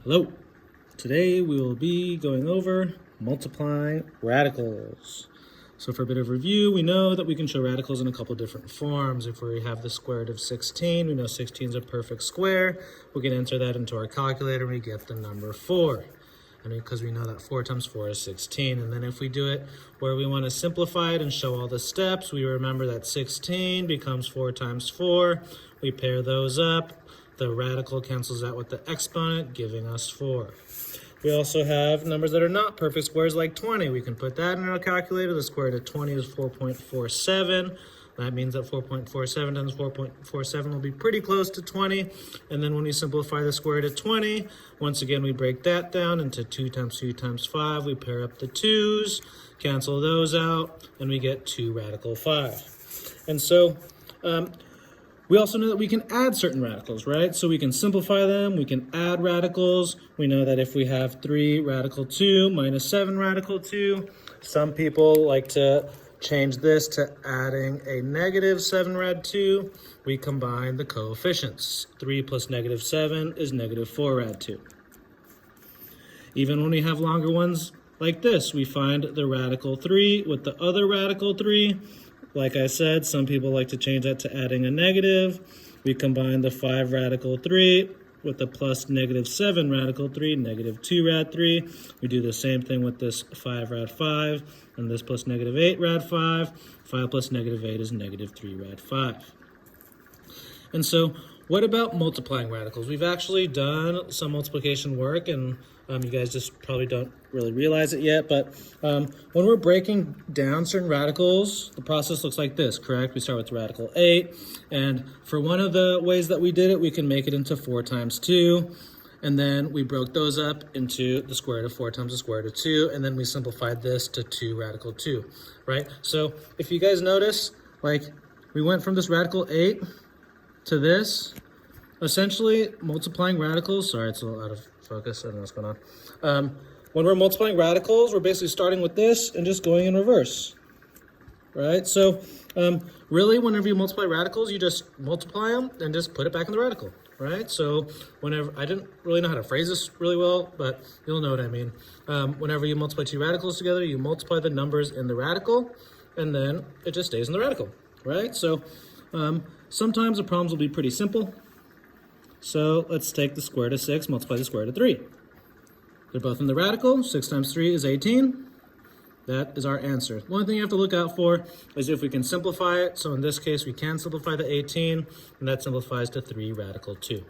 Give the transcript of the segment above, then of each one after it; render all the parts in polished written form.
Hello. Today we will be going over multiplying radicals. So for a bit of review, we know that we can show radicals in a couple different forms. If we have the square root of 16, we know 16 is a perfect square. We can enter that into our calculator and we get the number 4. And because we know that 4 times 4 is 16. And then if we do it where we want to simplify it and show all the steps, we remember that 16 becomes 4 times 4. We pair those up. The radical cancels out with the exponent, giving us 4. We also have numbers that are not perfect squares like 20. We can put that in our calculator. The square root of 20 is 4.47. That means that 4.47 times 4.47 will be pretty close to 20. And then when we simplify the square root of 20, once again, we break that down into 2 times 2 times 5. We pair up the 2's, cancel those out, and we get 2 radical 5. And so, we also know that we can add certain radicals, right? So we can simplify them, we can add radicals. We know that if we have 3 radical 2 minus 7 radical 2, some people like to change this to adding a negative 7 rad 2. We combine the coefficients. 3 plus negative 7 is negative 4 rad 2. Even when we have longer ones like this, we find the radical 3 with the other radical 3. Like I said, some people like to change that to adding a negative. We combine the 5 radical 3 with the plus negative 7 radical 3, negative 2 rad 3. We do the same thing with this 5 rad 5 and this plus negative 8 rad 5. 5 plus negative 8 is negative 3 rad 5. And so what about multiplying radicals? We've actually done some multiplication work, and you guys just probably don't really realize it yet, but when we're breaking down certain radicals, the process looks like this, correct? We start with radical 8, and for one of the ways that we did it, we can make it into 4 times 2, and then we broke those up into the square root of 4 times the square root of 2, and then we simplified this to 2 radical 2, right? So if you guys notice, like, we went from this radical 8 to this, essentially multiplying radicals, sorry, it's a little out of focus, I don't know what's going on. When we're multiplying radicals, we're basically starting with this and just going in reverse, right? So really, whenever you multiply radicals, you just multiply them and just put it back in the radical, right? So whenever, I didn't really know how to phrase this really well, but you'll know what I mean. Whenever you multiply 2 radicals together, you multiply the numbers in the radical, and then it just stays in the radical, right? So sometimes the problems will be pretty simple. So let's take the square root of 6, multiply the square root of 3. They're both in the radical. 6 times 3 is 18. That is our answer. One thing you have to look out for is if we can simplify it. So in this case, we can simplify the 18, and that simplifies to 3 radical 2.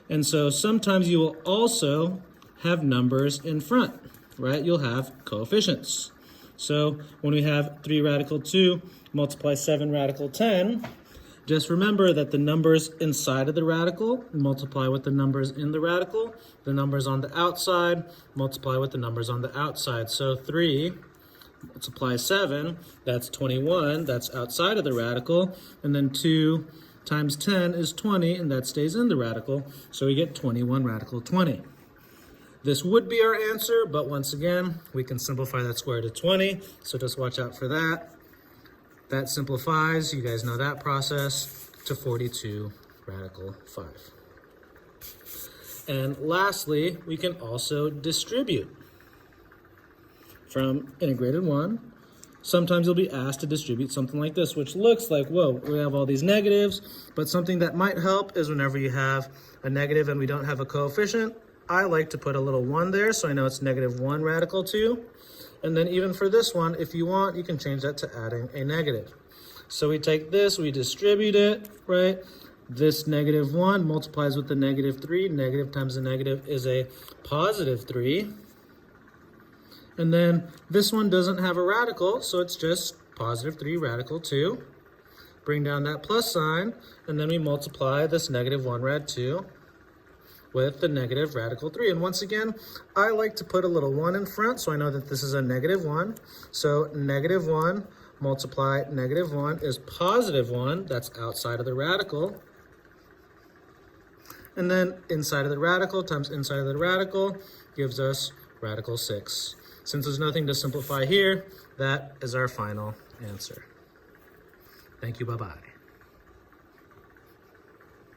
And so sometimes you will also have numbers in front, right? You'll have coefficients. So when we have 3 radical 2 multiply 7 radical 10, just remember that the numbers inside of the radical multiply with the numbers in the radical. The numbers on the outside multiply with the numbers on the outside. So 3 multiply 7, that's 21, that's outside of the radical. And then 2 times 10 is 20, and that stays in the radical. So we get 21 radical 20. This would be our answer, but once again, we can simplify that square root of 20. So just watch out for that. That simplifies, you guys know that process, to 42 radical 5. And lastly, we can also distribute from integrated 1. Sometimes you'll be asked to distribute something like this, which looks like, whoa, we have all these negatives, but something that might help is whenever you have a negative and we don't have a coefficient, I like to put a little 1 there, so I know it's negative 1 radical 2. And then even for this one, if you want, you can change that to adding a negative. So we take this, we distribute it, right? This negative 1 multiplies with the negative 3. Negative times the negative is a positive 3. And then this one doesn't have a radical, so it's just positive 3 radical 2. Bring down that plus sign, and then we multiply this negative 1 rad 2 with the negative radical 3. And once again, I like to put a little 1 in front, so I know that this is a negative 1. So negative 1 multiply negative 1 is positive 1. That's outside of the radical. And then inside of the radical times inside of the radical gives us radical 6. Since there's nothing to simplify here, that is our final answer. Thank you, bye-bye.